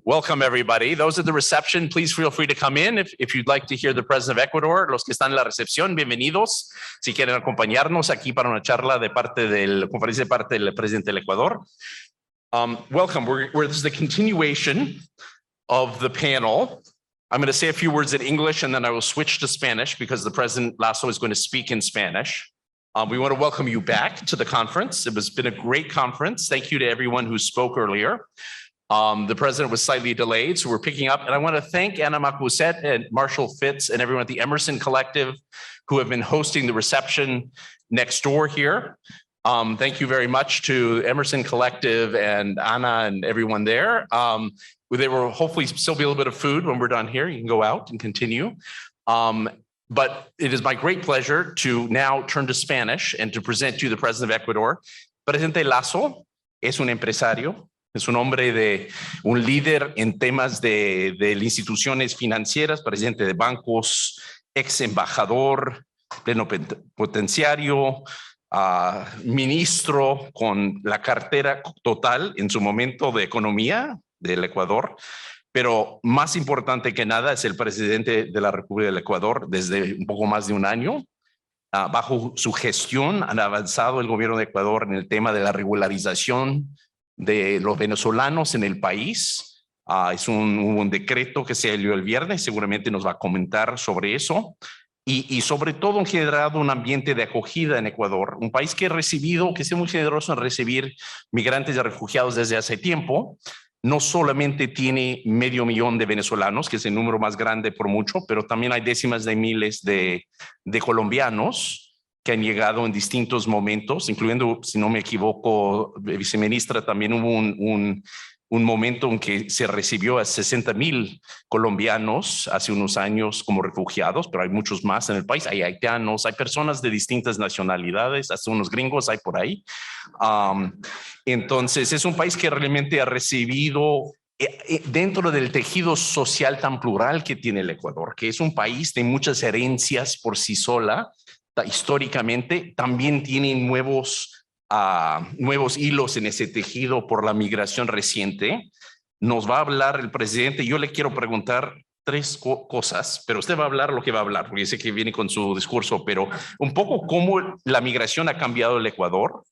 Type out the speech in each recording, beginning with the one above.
Welcome, everybody. Those at the reception, please feel free to come in if you'd like to hear the President of Ecuador. Los que están en la recepción, bienvenidos. Si quieren acompañarnos aquí para una charla de parte del conferencia de parte del Presidente del Ecuador. Welcome. This is the continuation of the panel. I'm going to say a few words in English and then I will switch to Spanish because the President Lasso is going to speak in Spanish. We want to welcome you back to the conference. It has been a great conference. Thank you to everyone who spoke earlier. The president was slightly delayed, so we're picking up. And I want to thank Anna Macuset and Marshall Fitz and everyone at the Emerson Collective who have been hosting the reception next door here. Thank you very much to Emerson Collective and Anna and everyone there. There will hopefully still be a little bit of food when we're done here. You can go out and continue. But it is my great pleasure to now turn to Spanish and to present to you the President of Ecuador. Presidente Lasso es un empresario. Es un hombre un líder en temas de instituciones financieras, presidente de bancos, ex embajador, plenipotenciario, ministro con la cartera total en su momento de economía del Ecuador. Pero más importante que nada es el presidente de la República del Ecuador desde un poco más de un año. Bajo su gestión han avanzado el gobierno de Ecuador en el tema de la regularización de los venezolanos en el país. Hubo un decreto que se dio el viernes, seguramente nos va a comentar sobre eso. Y sobre todo han generado un ambiente de acogida en Ecuador, un país que es muy generoso en recibir migrantes y refugiados desde hace tiempo. No solamente tiene 500,000 de venezolanos, que es el número más grande por mucho, pero también hay décimas de miles de colombianos que han llegado en distintos momentos, incluyendo, si no me equivoco, viceministra, también hubo un momento en que se recibió a 60,000 colombianos hace unos años como refugiados, pero hay muchos más en el país. Hay haitianos, hay personas de distintas nacionalidades, hasta unos gringos hay por ahí. Entonces, es un país que realmente ha recibido dentro del tejido social tan plural que tiene el Ecuador, que es un país de muchas herencias por sí sola. Históricamente también tienen nuevos hilos en ese tejido por la migración reciente. Nos va a hablar el presidente. Yo le quiero preguntar tres cosas, pero usted va a hablar lo que va a hablar, porque sé que viene con su discurso, pero un poco cómo la migración ha cambiado el Ecuador,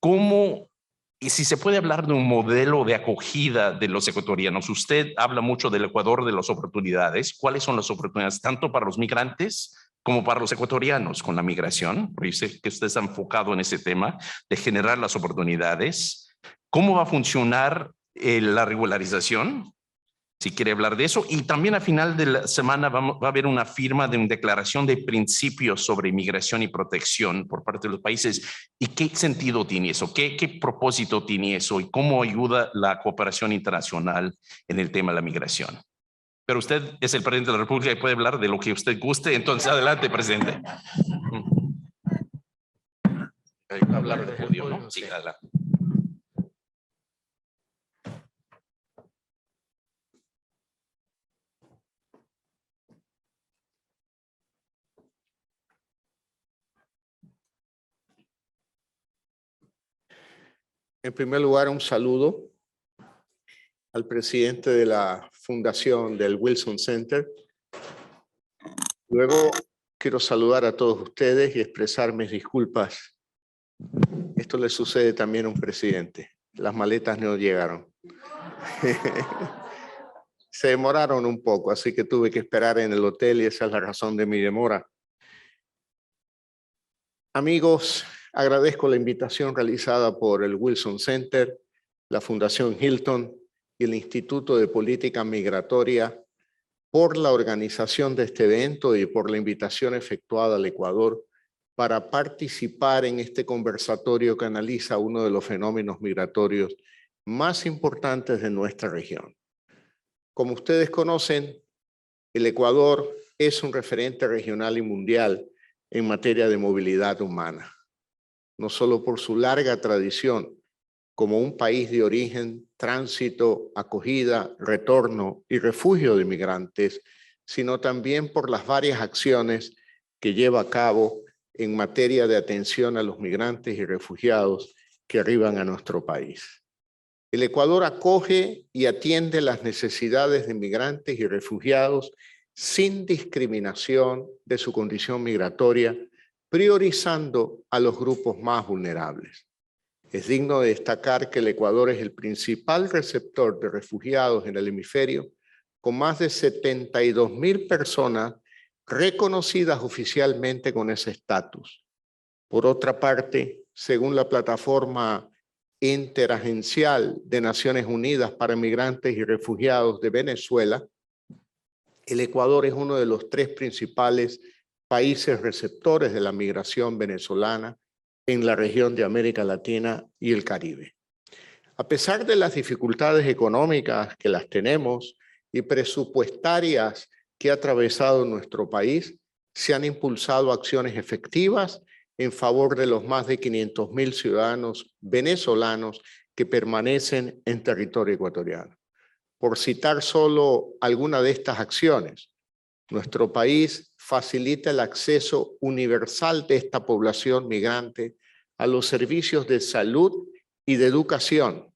y si se puede hablar de un modelo de acogida de los ecuatorianos. Usted habla mucho del Ecuador, de las oportunidades. ¿Cuáles son las oportunidades tanto para los migrantes como para los ecuatorianos con la migración? Porque sé que usted está enfocado en ese tema de generar las oportunidades. ¿Cómo va a funcionar la regularización? Si quiere hablar de eso. Y también a final de la semana va a haber una firma de una declaración de principios sobre inmigración y protección por parte de los países. ¿Y qué sentido tiene eso? ¿Qué propósito tiene eso? ¿Y cómo ayuda la cooperación internacional en el tema de la migración? Pero usted es el presidente de la República y puede hablar de lo que usted guste. Entonces, adelante, presidente. Hablar de podio, ¿no? Sí, adelante. En primer lugar, un saludo al presidente de la fundación del Wilson Center. Luego quiero saludar a todos ustedes y expresar mis disculpas. Esto le sucede también a un presidente. Las maletas no llegaron. Se demoraron un poco, así que tuve que esperar en el hotel y esa es la razón de mi demora. Amigos, agradezco la invitación realizada por el Wilson Center, la Fundación Hilton y el Instituto de Política Migratoria por la organización de este evento y por la invitación efectuada al Ecuador para participar en este conversatorio que analiza uno de los fenómenos migratorios más importantes de nuestra región. Como ustedes conocen, el Ecuador es un referente regional y mundial en materia de movilidad humana, no solo por su larga tradición como un país de origen, tránsito, acogida, retorno y refugio de migrantes, sino también por las varias acciones que lleva a cabo en materia de atención a los migrantes y refugiados que arriban a nuestro país. El Ecuador acoge y atiende las necesidades de migrantes y refugiados sin discriminación de su condición migratoria, priorizando a los grupos más vulnerables. Es digno de destacar que el Ecuador es el principal receptor de refugiados en el hemisferio, con más de 72,000 personas reconocidas oficialmente con ese estatus. Por otra parte, según la plataforma interagencial de Naciones Unidas para Migrantes y Refugiados de Venezuela, el Ecuador es uno de los 3 principales países receptores de la migración venezolana en la región de América Latina y el Caribe. A pesar de las dificultades económicas que las tenemos y presupuestarias que ha atravesado nuestro país, se han impulsado acciones efectivas en favor de los más de 500,000 ciudadanos venezolanos que permanecen en territorio ecuatoriano. Por citar solo alguna de estas acciones, nuestro país facilita el acceso universal de esta población migrante a los servicios de salud y de educación.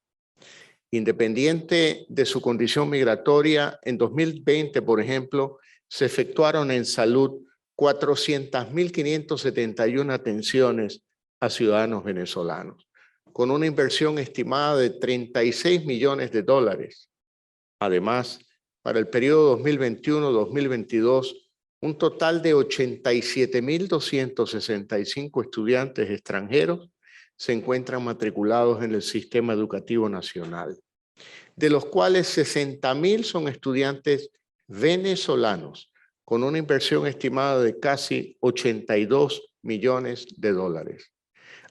Independiente de su condición migratoria, en 2020, por ejemplo, se efectuaron en salud 400.571 atenciones a ciudadanos venezolanos, con una inversión estimada de $36 millones. Además, para el periodo 2021-2022, un total de 87.265 estudiantes extranjeros se encuentran matriculados en el sistema educativo nacional, de los cuales 60,000 son estudiantes venezolanos, con una inversión estimada de casi $82 millones.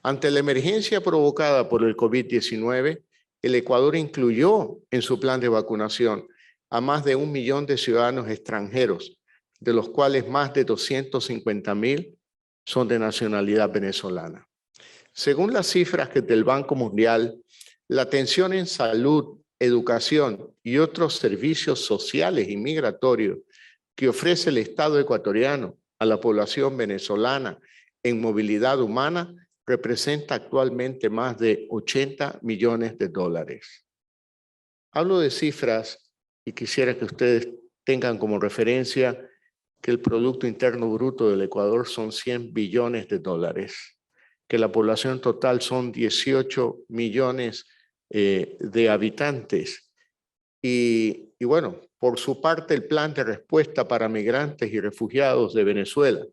Ante la emergencia provocada por el COVID-19, el Ecuador incluyó en su plan de vacunación a más de 1 millón de ciudadanos extranjeros, de los cuales más de 250,000 son de nacionalidad venezolana. Según las cifras del Banco Mundial, la atención en salud, educación y otros servicios sociales y migratorios que ofrece el Estado ecuatoriano a la población venezolana en movilidad humana representa actualmente más de $80 millones. Hablo de cifras y quisiera que ustedes tengan como referencia que el Producto Interno Bruto del Ecuador son $100 billones, que la población total son 18 millones de habitantes. Y bueno, por su parte, el Plan de Respuesta para Migrantes y Refugiados de Venezuela,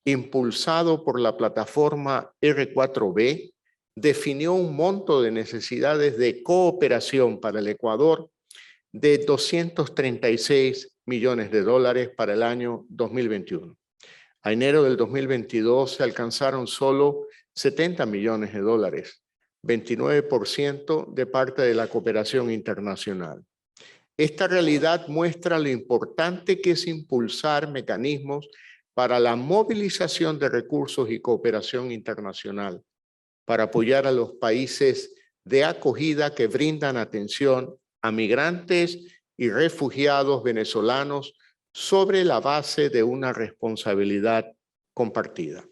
impulsado por la plataforma R4B, definió un monto de necesidades de cooperación para el Ecuador de $236 millones para el año 2021. A enero del 2022 se alcanzaron solo $70 millones, 29% de parte de la cooperación internacional. Esta realidad muestra lo importante que es impulsar mecanismos para la movilización de recursos y cooperación internacional, para apoyar a los países de acogida que brindan atención a migrantes y refugiados venezolanos sobre la base de una responsabilidad compartida.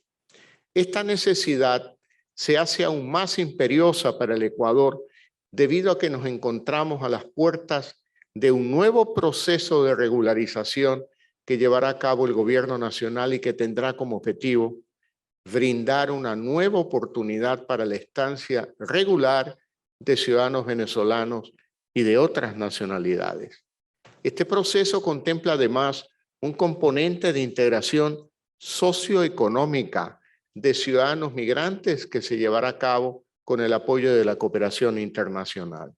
Esta necesidad se hace aún más imperiosa para el Ecuador debido a que nos encontramos a las puertas de un nuevo proceso de regularización que llevará a cabo el gobierno nacional y que tendrá como objetivo brindar una nueva oportunidad para la estancia regular de ciudadanos venezolanos y de otras nacionalidades. Este proceso contempla además un componente de integración socioeconómica de ciudadanos migrantes que se llevará a cabo con el apoyo de la cooperación internacional.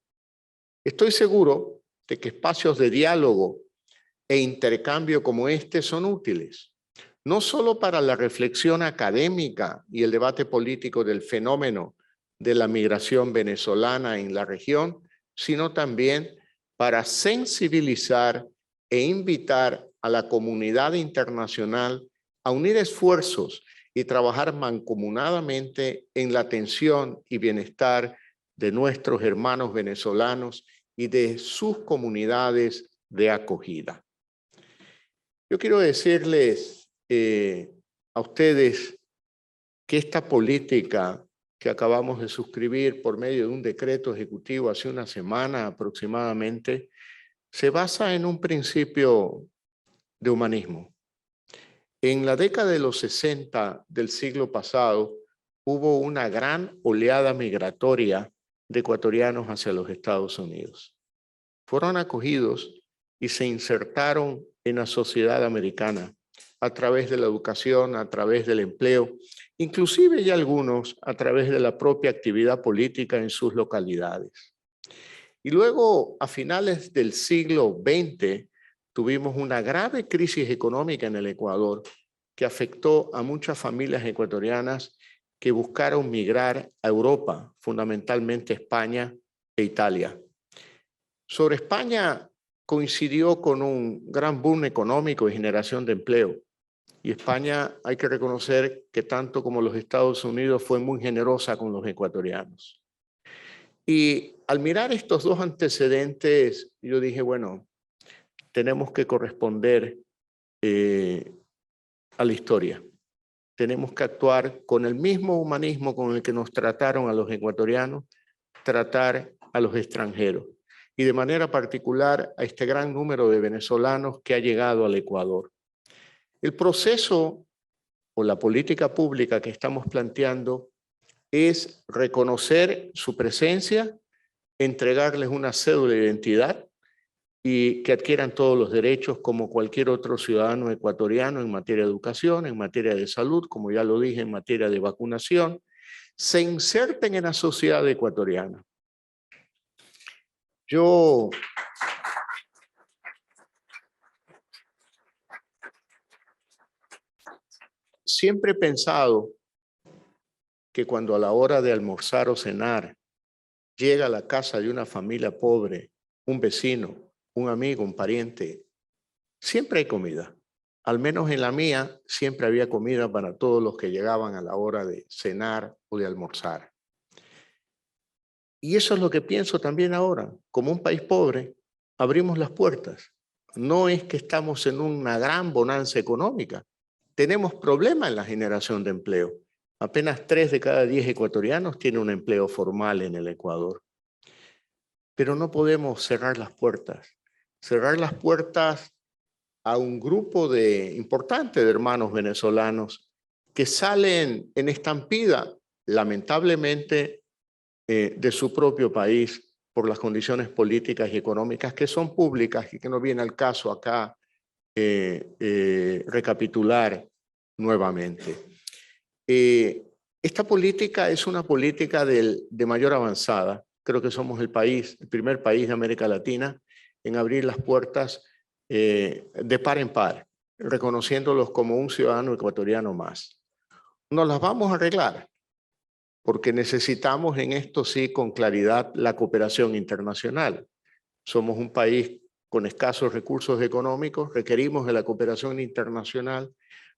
Estoy seguro de que espacios de diálogo e intercambio como este son útiles, no solo para la reflexión académica y el debate político del fenómeno de la migración venezolana en la región, sino también para sensibilizar e invitar a la comunidad internacional a unir esfuerzos y trabajar mancomunadamente en la atención y bienestar de nuestros hermanos venezolanos y de sus comunidades de acogida. Yo quiero decirles a ustedes que esta política que acabamos de suscribir por medio de un decreto ejecutivo hace una semana aproximadamente, se basa en un principio de humanismo. En la década de los 60 del siglo pasado, hubo una gran oleada migratoria de ecuatorianos hacia los Estados Unidos. Fueron acogidos y se insertaron en la sociedad americana a través de la educación, a través del empleo, inclusive ya algunos a través de la propia actividad política en sus localidades. Y luego, a finales del siglo XX, tuvimos una grave crisis económica en el Ecuador que afectó a muchas familias ecuatorianas que buscaron migrar a Europa, fundamentalmente España e Italia. Sobre España coincidió con un gran boom económico y generación de empleo. Y España, hay que reconocer que tanto como los Estados Unidos fue muy generosa con los ecuatorianos. Y al mirar estos dos antecedentes, yo dije, bueno, tenemos que corresponder a la historia. Tenemos que actuar con el mismo humanismo con el que nos trataron a los ecuatorianos, tratar a los extranjeros. Y de manera particular a este gran número de venezolanos que ha llegado al Ecuador. El proceso o la política pública que estamos planteando es reconocer su presencia, entregarles una cédula de identidad y que adquieran todos los derechos como cualquier otro ciudadano ecuatoriano en materia de educación, en materia de salud, como ya lo dije, en materia de vacunación, se inserten en la sociedad ecuatoriana. Yo siempre he pensado que cuando a la hora de almorzar o cenar llega a la casa de una familia pobre, un vecino, un amigo, un pariente, siempre hay comida. Al menos en la mía siempre había comida para todos los que llegaban a la hora de cenar o de almorzar. Y eso es lo que pienso también ahora. Como un país pobre, abrimos las puertas. No es que estamos en una gran bonanza económica. Tenemos problemas en la generación de empleo. Apenas 3 de cada 10 ecuatorianos tienen un empleo formal en el Ecuador. Pero no podemos cerrar las puertas. Cerrar las puertas a un grupo importante de hermanos venezolanos que salen en estampida, lamentablemente, de su propio país por las condiciones políticas y económicas que son públicas y que no viene al caso acá recapitular nuevamente. Esta política es una política de mayor avanzada. Creo que somos el primer país de América Latina en abrir las puertas de par en par, reconociéndolos como un ciudadano ecuatoriano más. Nos las vamos a arreglar, porque necesitamos en esto sí con claridad la cooperación internacional. Somos un país con escasos recursos económicos, requerimos de la cooperación internacional,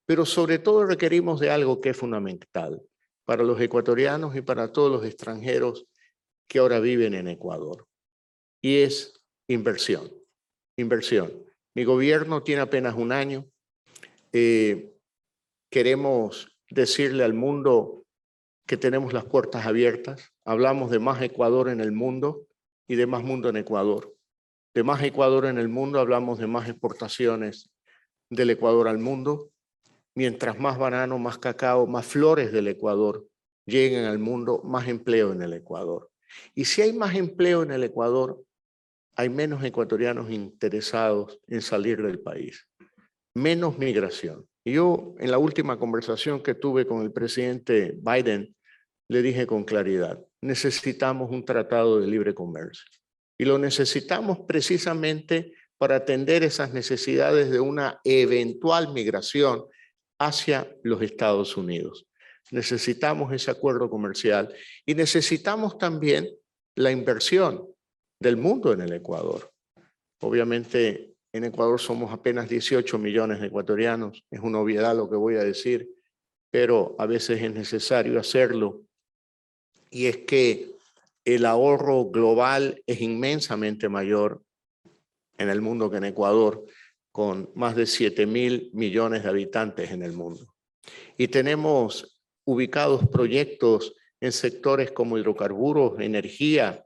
pero sobre todo requerimos de algo que es fundamental para los ecuatorianos y para todos los extranjeros que ahora viven en Ecuador, y es inversión. Inversión. Mi gobierno tiene apenas un año. Queremos decirle al mundo que tenemos las puertas abiertas. Hablamos de más Ecuador en el mundo y de más mundo en Ecuador. De más Ecuador en el mundo hablamos de más exportaciones del Ecuador al mundo. Mientras más banano, más cacao, más flores del Ecuador lleguen al mundo, más empleo en el Ecuador. Y si hay más empleo en el Ecuador, hay menos ecuatorianos interesados en salir del país, menos migración. Y yo, en la última conversación que tuve con el presidente Biden, le dije con claridad, necesitamos un tratado de libre comercio. Y lo necesitamos precisamente para atender esas necesidades de una eventual migración hacia los Estados Unidos. Necesitamos ese acuerdo comercial y necesitamos también la inversión del mundo en el Ecuador. Obviamente, en Ecuador somos apenas 18 millones de ecuatorianos. Es una obviedad lo que voy a decir, pero a veces es necesario hacerlo. Y es que el ahorro global es inmensamente mayor en el mundo que en Ecuador, con más de 7.000 millones de habitantes en el mundo. Y tenemos ubicados proyectos en sectores como hidrocarburos, energía,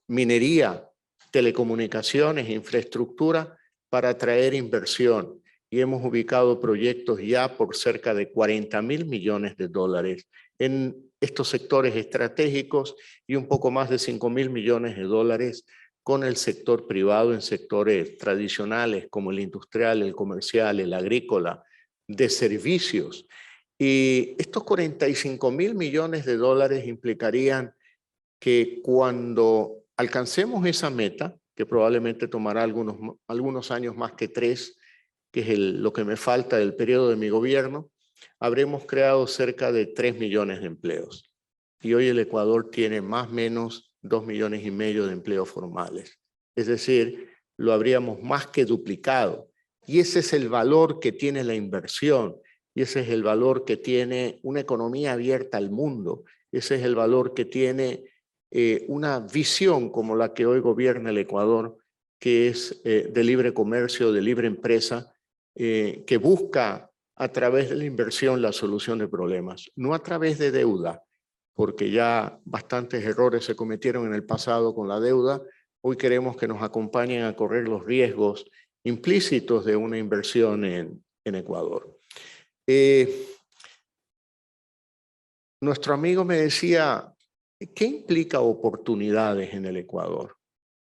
minería, telecomunicaciones, infraestructura, para atraer inversión. Y hemos ubicado proyectos ya por cerca de 40.000 millones de dólares en estos sectores estratégicos y un poco más de 5.000 millones de dólares con el sector privado en sectores tradicionales como el industrial, el comercial, el agrícola, de servicios. Y estos 45.000 millones de dólares implicarían que cuando alcancemos esa meta, que probablemente tomará algunos años más que 3, que es lo que me falta del periodo de mi gobierno, habremos creado cerca de 3 millones de empleos. Y hoy el Ecuador tiene más o menos 2,5 millones de empleos formales. Es decir, lo habríamos más que duplicado. Y ese es el valor que tiene la inversión. Y ese es el valor que tiene una economía abierta al mundo. Ese es el valor que tiene una visión como la que hoy gobierna el Ecuador, que es de libre comercio, de libre empresa, que busca a través de la inversión la solución de problemas, no a través de deuda, porque ya bastantes errores se cometieron en el pasado con la deuda. Hoy queremos que nos acompañen a correr los riesgos implícitos de una inversión en Ecuador. Nuestro amigo me decía, ¿qué implica oportunidades en el Ecuador?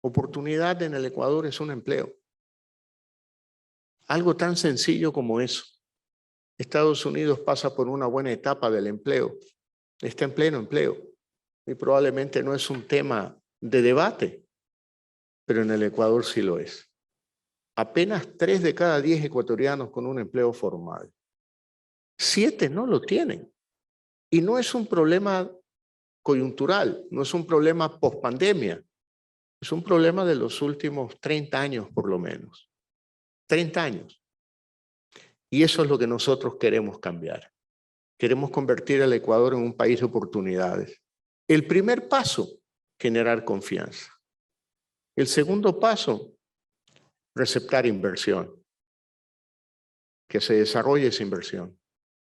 Oportunidad en el Ecuador es un empleo. Algo tan sencillo como eso. Estados Unidos pasa por una buena etapa del empleo. Está en pleno empleo. Y probablemente no es un tema de debate, pero en el Ecuador sí lo es. Apenas 3 de cada 10 ecuatorianos con un empleo formal. 7 no lo tienen. Y no es un problema coyuntural, no es un problema pospandemia. Es un problema de los últimos 30 años por lo menos. 30 años. Y eso es lo que nosotros queremos cambiar. Queremos convertir al Ecuador en un país de oportunidades. El primer paso, generar confianza. El segundo paso, receptar inversión. Que se desarrolle esa inversión.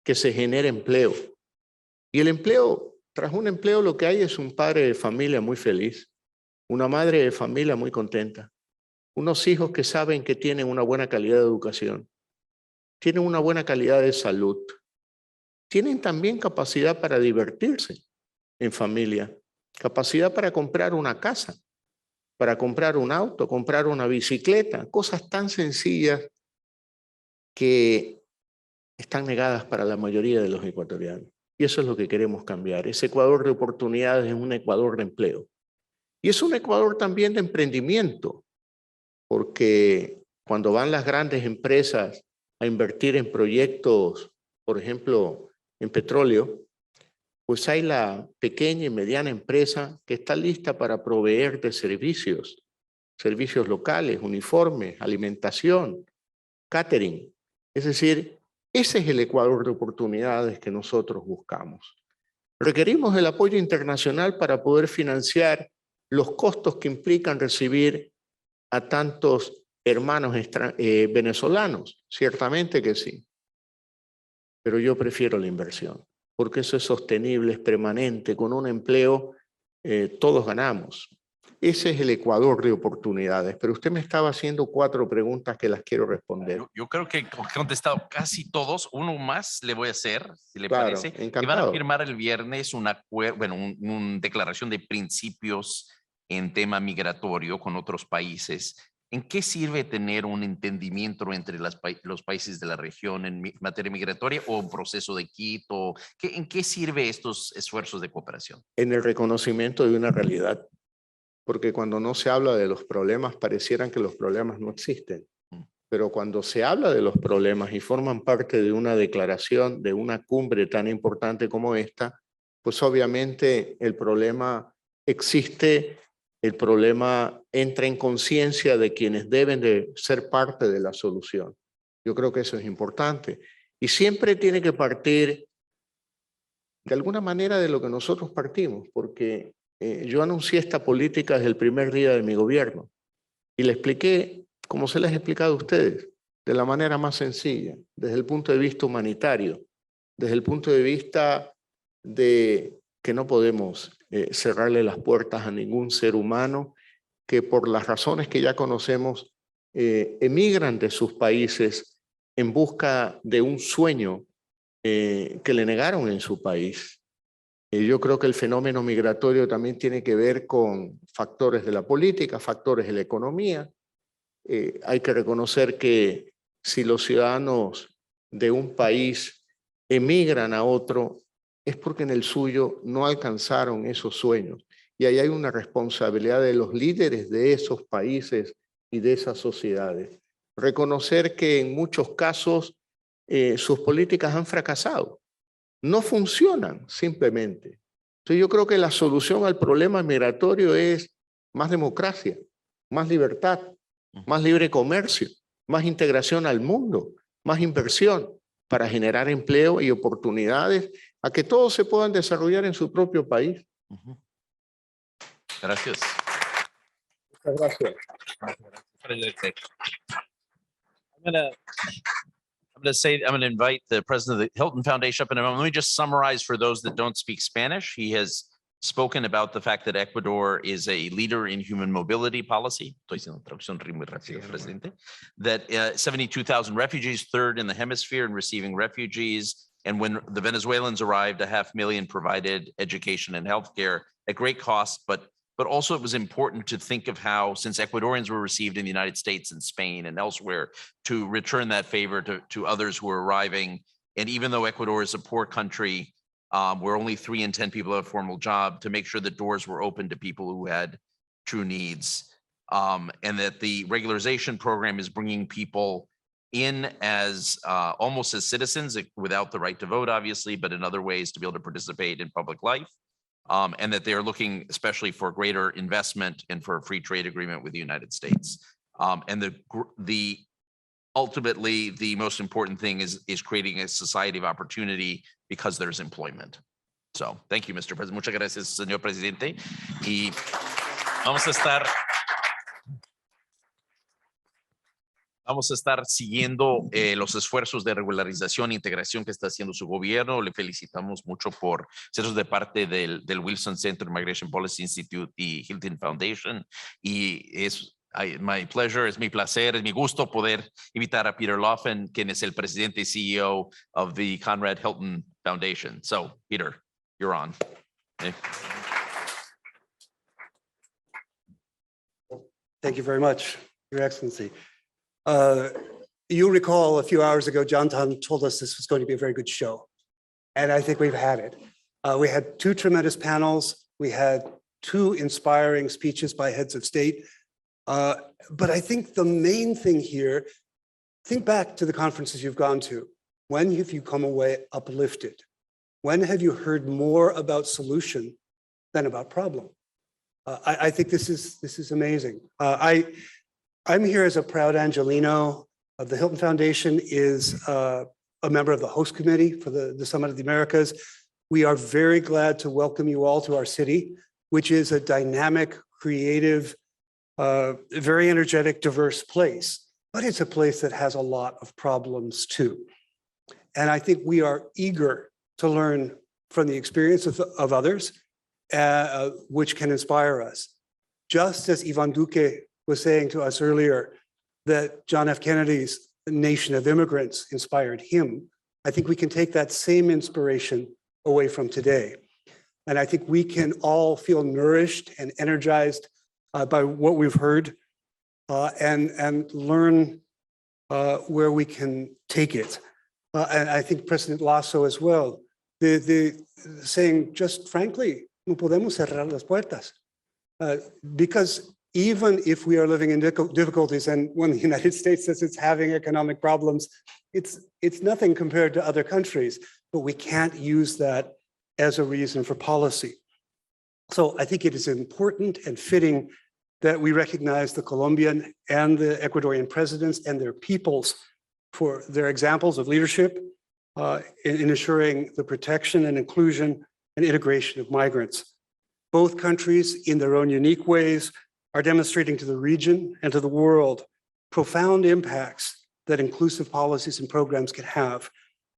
Que se genere empleo. Y el empleo, tras un empleo lo que hay es un padre de familia muy feliz, una madre de familia muy contenta, unos hijos que saben que tienen una buena calidad de educación, tienen una buena calidad de salud, tienen también capacidad para divertirse en familia, capacidad para comprar una casa, para comprar un auto, comprar una bicicleta, cosas tan sencillas que están negadas para la mayoría de los ecuatorianos. Y eso es lo que queremos cambiar. Ese Ecuador de oportunidades es un Ecuador de empleo. Y es un Ecuador también de emprendimiento, porque cuando van las grandes empresas a invertir en proyectos, por ejemplo, en petróleo, pues hay la pequeña y mediana empresa que está lista para proveer de servicios, servicios locales, uniformes, alimentación, catering. Es decir, ese es el Ecuador de oportunidades que nosotros buscamos. Requerimos el apoyo internacional para poder financiar los costos que implican recibir a tantos hermanos venezolanos. Ciertamente que sí. Pero yo prefiero la inversión, porque eso es sostenible, es permanente, con un empleo todos ganamos. Ese es el Ecuador de oportunidades, pero usted me estaba haciendo 4 preguntas que las quiero responder. Yo creo que he contestado casi todos. Uno más le voy a hacer, si le Claro, parece. Que van a encantado. firmar el viernes una declaración de principios en tema migratorio con otros países. ¿En qué sirve tener un entendimiento entre los países de la región en materia migratoria o un proceso de Quito? ¿En qué sirve estos esfuerzos de cooperación? En el reconocimiento de una realidad. Porque cuando no se habla de los problemas, parecieran que los problemas no existen. Pero cuando se habla de los problemas y forman parte de una declaración, de una cumbre tan importante como esta, pues obviamente el problema existe, el problema entra en conciencia de quienes deben de ser parte de la solución. Yo creo que eso es importante. Y siempre tiene que partir de alguna manera de lo que nosotros partimos, porque yo anuncié esta política desde el primer día de mi gobierno y le expliqué, como se les ha explicado a ustedes, de la manera más sencilla, desde el punto de vista humanitario, desde el punto de vista de que no podemos cerrarle las puertas a ningún ser humano que por las razones que ya conocemos emigran de sus países en busca de un sueño que le negaron en su país. Yo creo que el fenómeno migratorio también tiene que ver con factores de la política, factores de la economía. Hay que reconocer que si los ciudadanos de un país emigran a otro, es porque en el suyo no alcanzaron esos sueños. Y ahí hay una responsabilidad de los líderes de esos países y de esas sociedades. Reconocer que en muchos casos sus políticas han fracasado. No funcionan simplemente. Entonces yo creo que la solución al problema migratorio es más democracia, más libertad, más libre comercio, más integración al mundo, más inversión para generar empleo y oportunidades a que todos se puedan desarrollar en su propio país. Gracias. Muchas gracias. I'm going to invite the president of the Hilton Foundation up in a moment. Let me just summarize for those that don't speak Spanish. He has spoken about the fact that Ecuador is a leader in human mobility policy. Estoy haciendo traducción muy rápida, presidente. That 72,000 refugees, third in the hemisphere in receiving refugees. And when the Venezuelans arrived, 500,000 provided education and healthcare at great cost, but also it was important to think of how, since Ecuadorians were received in the United States and Spain and elsewhere, to return that favor to others who are arriving. And even though Ecuador is a poor country, where only 3 in 10 people have a formal job, to make sure that doors were open to people who had true needs. And that the regularization program is bringing people in as almost as citizens without the right to vote, obviously, but in other ways to be able to participate in public life. And that they are looking especially for greater investment and for a free trade agreement with the United States. And ultimately, the most important thing is creating a society of opportunity because there's employment. So thank you, Mr. President. Muchas gracias, señor presidente. Y vamos a estar siguiendo los esfuerzos de regularización e integración que está haciendo su gobierno. Le felicitamos mucho por ser de parte del Wilson Center Migration Policy Institute y Hilton Foundation. Y es my pleasure, es mi placer, es mi gusto poder invitar a Peter Loffen, quien es el presidente y CEO of the Conrad Hilton Foundation. So, Peter, you're on. Thank you very much, Your Excellency. You recall a few hours ago, John Tan told us this was going to be a very good show. And I think we've had it. We had 2 tremendous panels. We had 2 inspiring speeches by heads of state. But I think the main thing here, think back to the conferences you've gone to. When have you come away uplifted? When have you heard more about solution than about problem? I think this is amazing. I'm here as a proud Angelino. The Hilton Foundation is a member of the host committee for the Summit of the Americas. We are very glad to welcome you all to our city, which is a dynamic, creative, very energetic, diverse place, but it's a place that has a lot of problems too. And I think we are eager to learn from the experience of others, which can inspire us. Just as Ivan Duque was saying to us earlier that John F. Kennedy's nation of immigrants inspired him, I think we can take that same inspiration away from today. And I think we can all feel nourished and energized by what we've heard and learn where we can take it. And I think President Lasso as well, the saying, just frankly, no podemos cerrar las puertas. Because even if we are living in difficulties, and when the United States says it's having economic problems, it's nothing compared to other countries, but we can't use that as a reason for policy. So I think it is important and fitting that we recognize the Colombian and the Ecuadorian presidents and their peoples for their examples of leadership in ensuring the protection and inclusion and integration of migrants. Both countries, in their own unique ways, are demonstrating to the region and to the world profound impacts that inclusive policies and programs can have.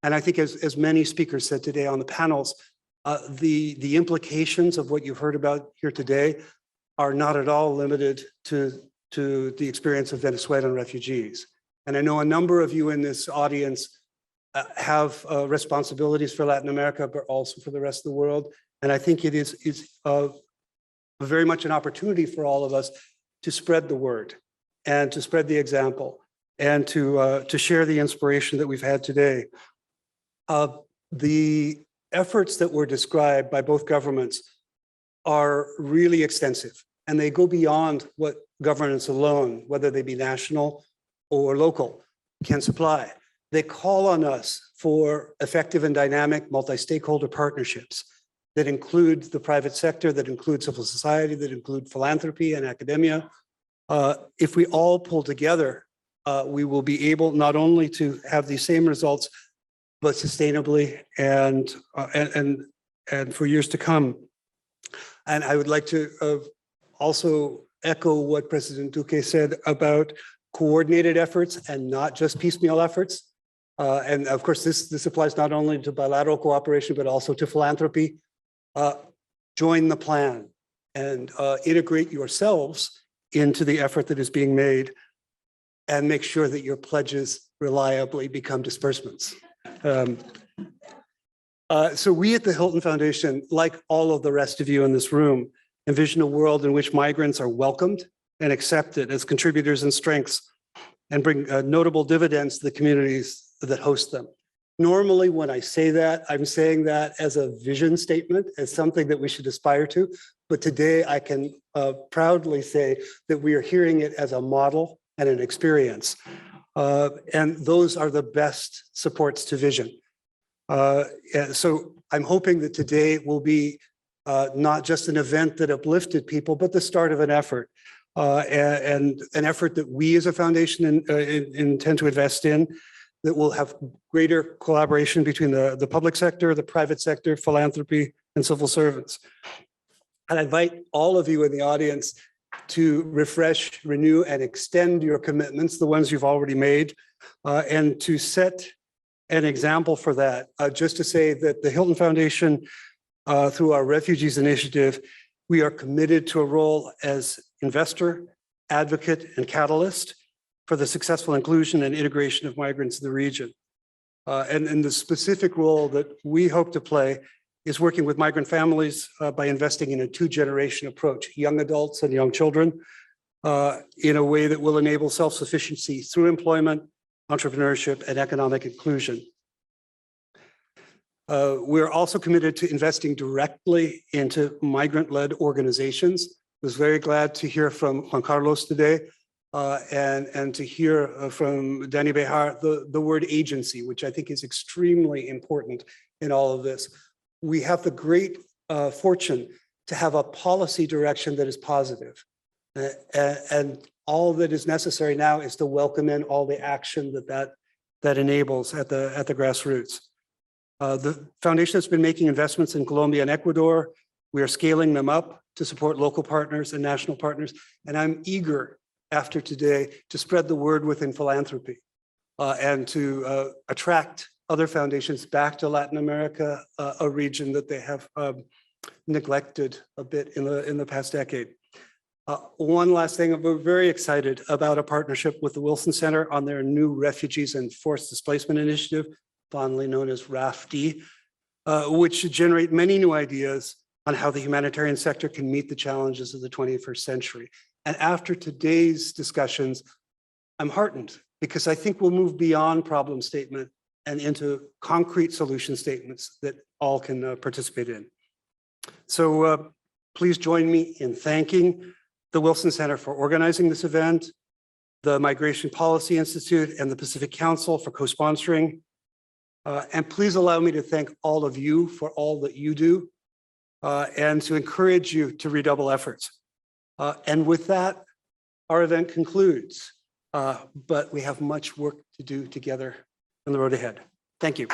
And I think as many speakers said today on the panels, The implications of what you've heard about here today are not at all limited to the experience of Venezuelan refugees. And I know a number of you in this audience have responsibilities for Latin America, but also for the rest of the world. And I think it is very much an opportunity for all of us to spread the word and to spread the example and to share the inspiration that we've had today. The efforts that were described by both governments are really extensive, and they go beyond what governance alone, whether they be national or local, can supply. They call on us for effective and dynamic multi-stakeholder partnerships that include the private sector, that include civil society, that include philanthropy and academia. If we all pull together, we will be able not only to have the same results, but sustainably and for years to come. And I would like to also echo what President Duque said about coordinated efforts and not just piecemeal efforts. And of course, this applies not only to bilateral cooperation, but also to philanthropy. Join the plan and integrate yourselves into the effort that is being made, and make sure that your pledges reliably become disbursements. So we at the Hilton Foundation, like all of the rest of you in this room, envision a world in which migrants are welcomed and accepted as contributors and strengths, and bring notable dividends to the communities that host them. Normally, when I say that, I'm saying that as a vision statement, as something that we should aspire to. But today I can proudly say that we are hearing it as a model and an experience. And those are the best supports to vision. So I'm hoping that today will be not just an event that uplifted people, but the start of an effort. And an effort that we as a foundation intend to invest in, that will have greater collaboration between the public sector, the private sector, philanthropy, and civil servants. And I invite all of you in the audience to refresh, renew, and extend your commitments, the ones you've already made, and to set an example for that. Just to say that the Hilton Foundation, through our Refugees Initiative, we are committed to a role as investor, advocate, and catalyst for the successful inclusion and integration of migrants in the region. And the specific role that we hope to play is working with migrant families by investing in a two-generation approach, young adults and young children, in a way that will enable self-sufficiency through employment, entrepreneurship, and economic inclusion. We're also committed to investing directly into migrant-led organizations. I was very glad to hear from Juan Carlos today, and to hear from Danny Bejar the word agency, which I think is extremely important in all of this. We have the great fortune to have a policy direction that is positive. And all that is necessary now is to welcome in all the action that enables at the grassroots. The foundation has been making investments in Colombia and Ecuador. We are scaling them up to support local partners and national partners. And I'm eager after today to spread the word within philanthropy and to attract other foundations back to Latin America, a region that they have neglected a bit in the past decade. One last thing, we're very excited about a partnership with the Wilson Center on their new Refugees and Forced Displacement Initiative, fondly known as RAFD, which should generate many new ideas on how the humanitarian sector can meet the challenges of the 21st century. And after today's discussions, I'm heartened because I think we'll move beyond problem statement and into concrete solution statements that all can participate in. So please join me in thanking the Wilson Center for organizing this event, the Migration Policy Institute, and the Pacific Council for co-sponsoring. And please allow me to thank all of you for all that you do, and to encourage you to redouble efforts. And with that, our event concludes, but we have much work to do together on the road ahead. Thank you.